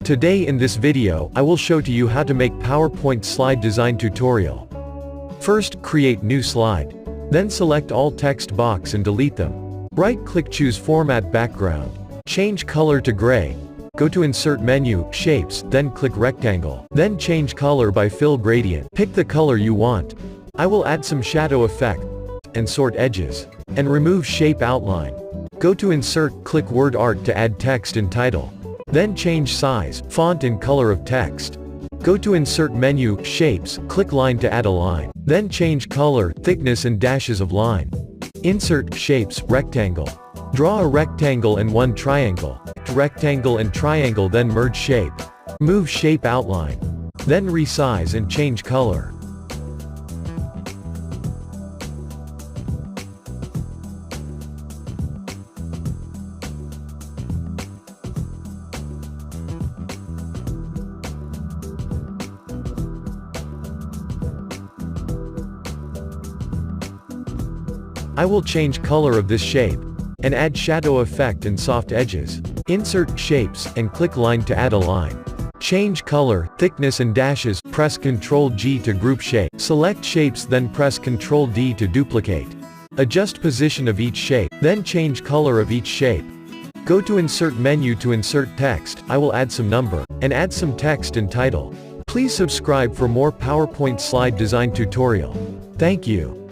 Today in this video, I will show to you how to make PowerPoint slide design tutorial. First, create new slide. Then select all text box and delete them. Right-click, choose Format Background. Change color to gray. Go to Insert menu, Shapes, then click Rectangle. Then change color by Fill Gradient. Pick the color you want. I will add some shadow effect, and sort edges. And remove Shape Outline. Go to Insert, click Word Art to add text and title. Then change size, font and color of text. Go to Insert menu, Shapes, click Line to add a line. Then change color, thickness and dashes of line. Insert, Shapes, Rectangle. Draw a rectangle and one triangle. Rectangle and triangle, then merge shape. Move Shape Outline. Then resize and change color. I will change color of this shape, and add shadow effect and soft edges. Insert Shapes, and click Line to add a line. Change color, thickness and dashes, press Ctrl G to group shape. Select shapes, then press Ctrl D to duplicate. Adjust position of each shape, then change color of each shape. Go to Insert menu to insert text. I will add some number, and add some text and title. Please subscribe for more PowerPoint slide design tutorial. Thank you.